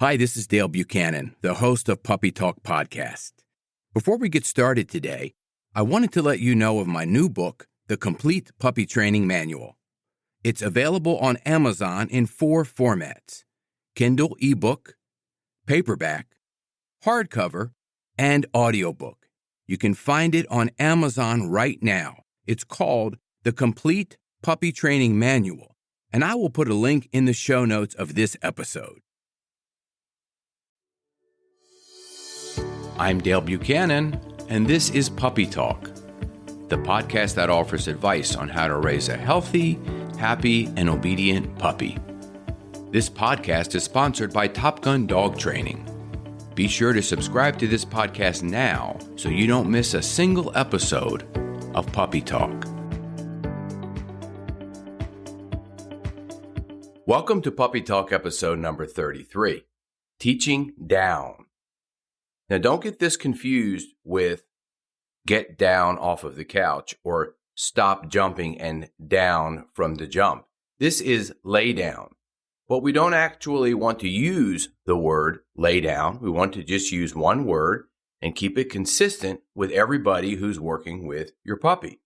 Hi, this is Dale Buchanan, the host of Puppy Talk Podcast. Before we get started today, I wanted to let you know of my new book, The Complete Puppy Training Manual. It's available on Amazon in 4 formats: Kindle ebook, paperback, hardcover, and audiobook. You can find it on Amazon right now. It's called The Complete Puppy Training Manual, and I will put a link in the show notes of this episode. I'm Dale Buchanan, and this is Puppy Talk, the podcast that offers advice on how to raise a healthy, happy, and obedient puppy. This podcast is sponsored by Top Gun Dog Training. Be sure to subscribe to this podcast now so you don't miss a single episode of Puppy Talk. Welcome to Puppy Talk episode number 33, Teaching Down. Now, don't get this confused with get down off of the couch or stop jumping and down from the jump. This is lay down. But we don't actually want to use the word lay down. We want to just use one word and keep it consistent with everybody who's working with your puppy.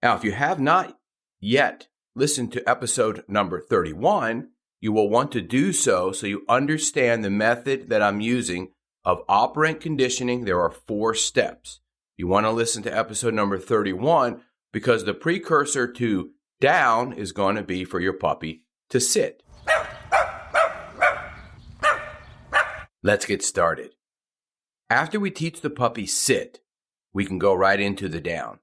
Now, if you have not yet listened to episode number 31, you will want to do so you understand the method that I'm using of operant conditioning. There are 4 steps. You want to listen to episode number 31 because the precursor to down is going to be for your puppy to sit. Let's get started. After we teach the puppy sit, we can go right into the down.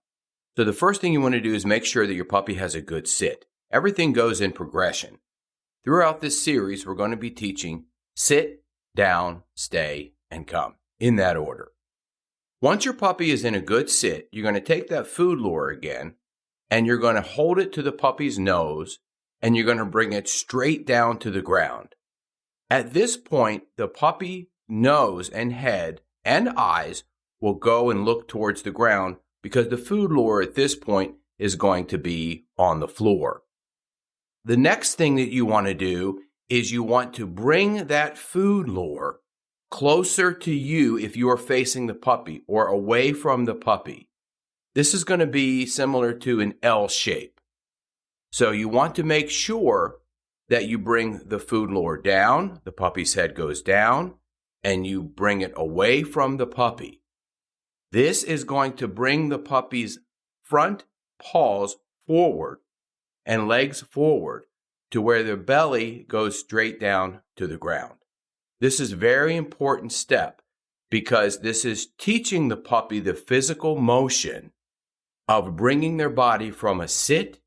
So the first thing you want to do is make sure that your puppy has a good sit. Everything goes in progression. Throughout this series, we're going to be teaching sit, down, stay, and come, in that order. Once your puppy is in a good sit, you're going to take that food lure again, and you're going to hold it to the puppy's nose, and you're going to bring it straight down to the ground. At this point, the puppy nose and head and eyes will go and look towards the ground because the food lure at this point is going to be on the floor. The next thing that you want to do is you want to bring that food lure closer to you if you are facing the puppy or away from the puppy. This is going to be similar to an L shape. So you want to make sure that you bring the food lure down, the puppy's head goes down, and you bring it away from the puppy. This is going to bring the puppy's front paws forward and legs forward to where their belly goes straight down to the ground. This is a very important step because this is teaching the puppy the physical motion of bringing their body from a sit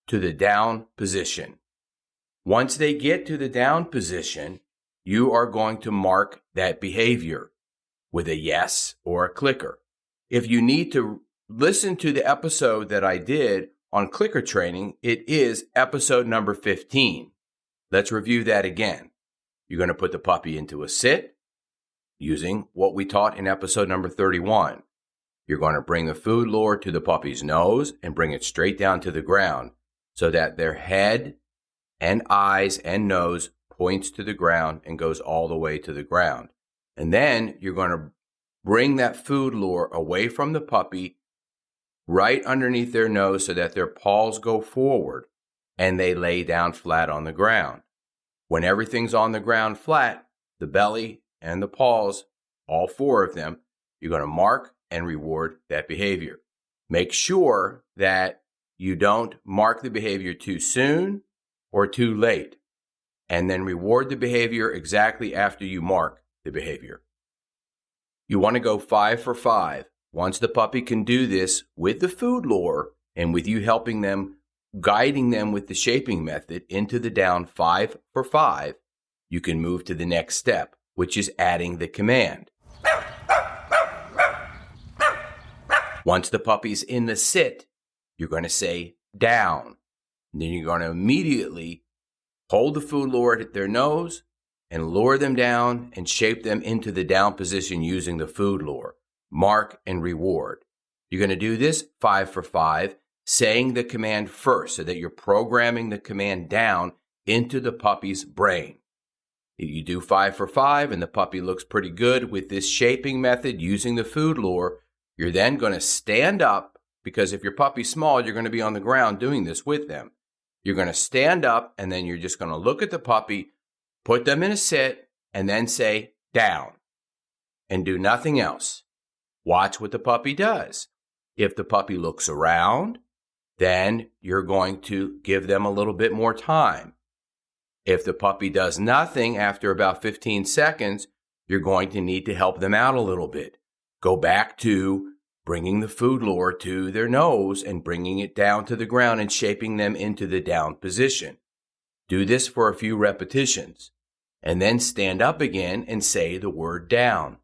to the down position. Once they get to the down position, you are going to mark that behavior with a yes or a clicker. If you need to listen to the episode that I did on clicker training, it is episode number 15. Let's review that again. You're going to put the puppy into a sit using what we taught in episode number 31. You're going to bring the food lure to the puppy's nose and bring it straight down to the ground so that their head and eyes and nose points to the ground and goes all the way to the ground. And then you're going to bring that food lure away from the puppy right underneath their nose so that their paws go forward and they lay down flat on the ground. When everything's on the ground flat, the belly and the paws, all 4 of them, you're going to mark and reward that behavior. Make sure that you don't mark the behavior too soon or too late, and then reward the behavior exactly after you mark the behavior. You want to go 5 for 5. Once the puppy can do this with the food lure and with you helping them, guiding them with the shaping method into the down 5 for 5, you can move to the next step, which is adding the command. Once the puppy's in the sit, you're going to say down. And then you're going to immediately hold the food lure at their nose and lure them down and shape them into the down position using the food lure. Mark and reward. You're going to do this 5 for 5, saying the command first so that you're programming the command down into the puppy's brain. If you do 5 for 5 and the puppy looks pretty good with this shaping method using the food lure, you're then going to stand up, because if your puppy's small, you're going to be on the ground doing this with them. You're going to stand up, and then you're just going to look at the puppy, put them in a sit, and then say, down, and do nothing else. Watch what the puppy does. If the puppy looks around, then you're going to give them a little bit more time. If the puppy does nothing after about 15 seconds, you're going to need to help them out a little bit. Go back to bringing the food lure to their nose and bringing it down to the ground and shaping them into the down position. Do this for a few repetitions, and then stand up again and say the word down.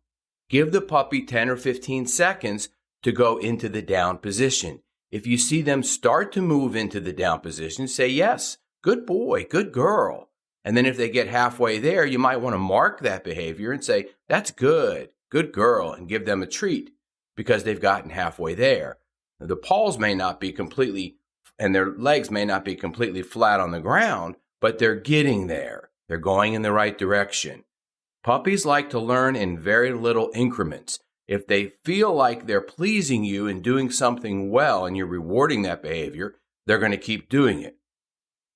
Give the puppy 10 or 15 seconds to go into the down position. If you see them start to move into the down position, say, yes, good boy, good girl. And then if they get halfway there, you might want to mark that behavior and say, that's good girl, and give them a treat because they've gotten halfway there. The paws may not be completely, and their legs may not be completely flat on the ground, but they're getting there. They're going in the right direction. Puppies like to learn in very little increments. If they feel like they're pleasing you and doing something well and you're rewarding that behavior, they're going to keep doing it.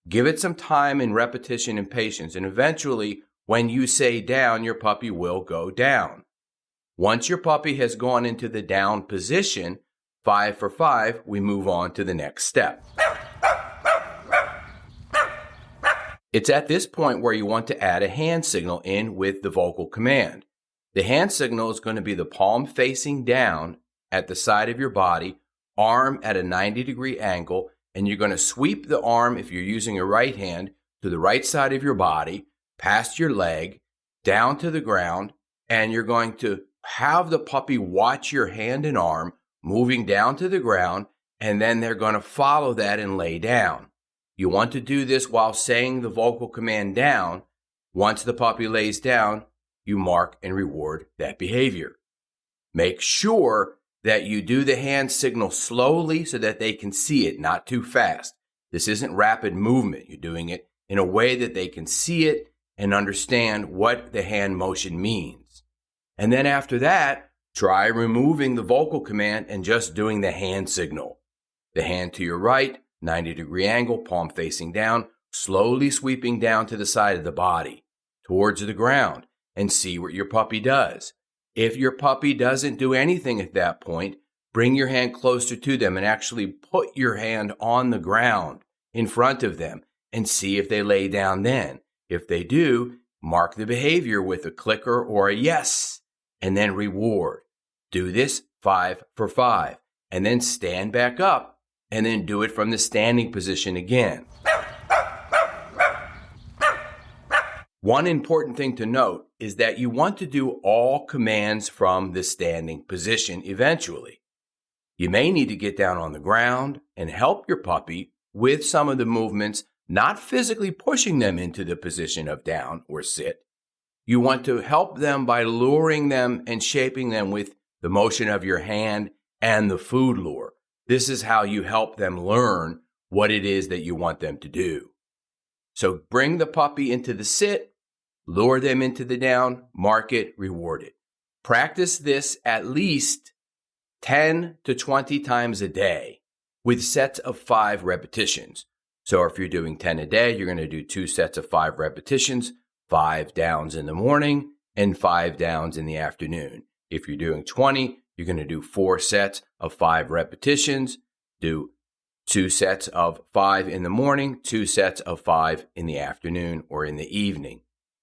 Give it some time and repetition and patience, and eventually, when you say down, your puppy will go down. Once your puppy has gone into the down position, 5 for 5, we move on to the next step. It's at this point where you want to add a hand signal in with the vocal command. The hand signal is going to be the palm facing down at the side of your body, arm at a 90-degree angle, and you're going to sweep the arm, if you're using a right hand, to the right side of your body, past your leg, down to the ground, and you're going to have the puppy watch your hand and arm moving down to the ground, and then they're going to follow that and lay down. You want to do this while saying the vocal command down. Once the puppy lays down, you mark and reward that behavior. Make sure that you do the hand signal slowly so that they can see it, not too fast. This isn't rapid movement. You're doing it in a way that they can see it and understand what the hand motion means. And then after that, try removing the vocal command and just doing the hand signal. The hand to your right, 90-degree angle, palm facing down, slowly sweeping down to the side of the body, towards the ground, and see what your puppy does. If your puppy doesn't do anything at that point, bring your hand closer to them and actually put your hand on the ground in front of them and see if they lay down then. If they do, mark the behavior with a clicker or a yes, and then reward. Do this 5 for 5, and then stand back up, and then do it from the standing position again. One important thing to note is that you want to do all commands from the standing position eventually. You may need to get down on the ground and help your puppy with some of the movements, not physically pushing them into the position of down or sit. You want to help them by luring them and shaping them with the motion of your hand and the food lure. This is how you help them learn what it is that you want them to do. So bring the puppy into the sit, lure them into the down, mark it, reward it. Practice this at least 10 to 20 times a day with sets of 5 repetitions. So if you're doing 10 a day, you're going to do 2 sets of 5 repetitions, 5 downs in the morning and 5 downs in the afternoon. If you're doing 20, you're going to do 4 sets of 5 repetitions, do 2 sets of 5 in the morning, 2 sets of 5 in the afternoon or in the evening.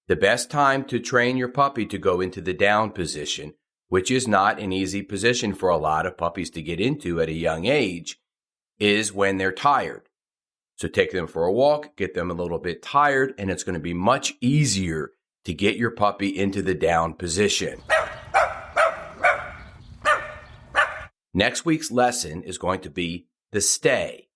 The best time to train your puppy to go into the down position, which is not an easy position for a lot of puppies to get into at a young age, is when they're tired. So take them for a walk, get them a little bit tired, and it's going to be much easier to get your puppy into the down position. Next week's lesson is going to be the stay.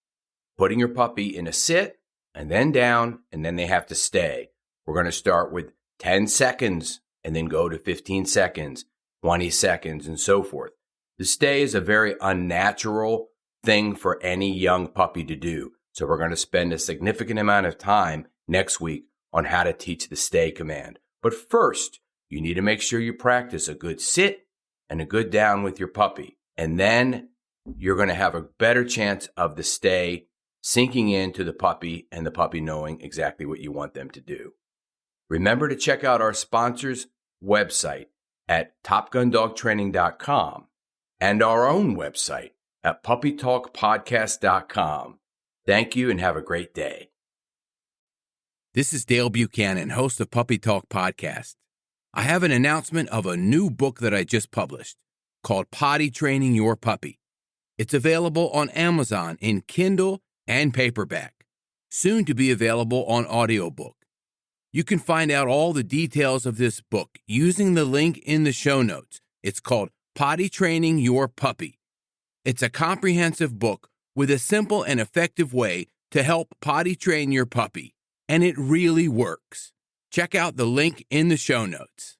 Putting your puppy in a sit and then down, and then they have to stay. We're going to start with 10 seconds and then go to 15 seconds, 20 seconds, and so forth. The stay is a very unnatural thing for any young puppy to do. So we're going to spend a significant amount of time next week on how to teach the stay command. But first, you need to make sure you practice a good sit and a good down with your puppy. And then you're going to have a better chance of the stay sinking into the puppy and the puppy knowing exactly what you want them to do. Remember to check out our sponsor's website at topgundogtraining.com and our own website at puppytalkpodcast.com. Thank you and have a great day. This is Dale Buchanan, host of Puppy Talk Podcast. I have an announcement of a new book that I just published called Potty Training Your Puppy. It's available on Amazon in Kindle and paperback, soon to be available on audiobook. You can find out all the details of this book using the link in the show notes. It's called Potty Training Your Puppy. It's a comprehensive book with a simple and effective way to help potty train your puppy, and it really works. Check out the link in the show notes.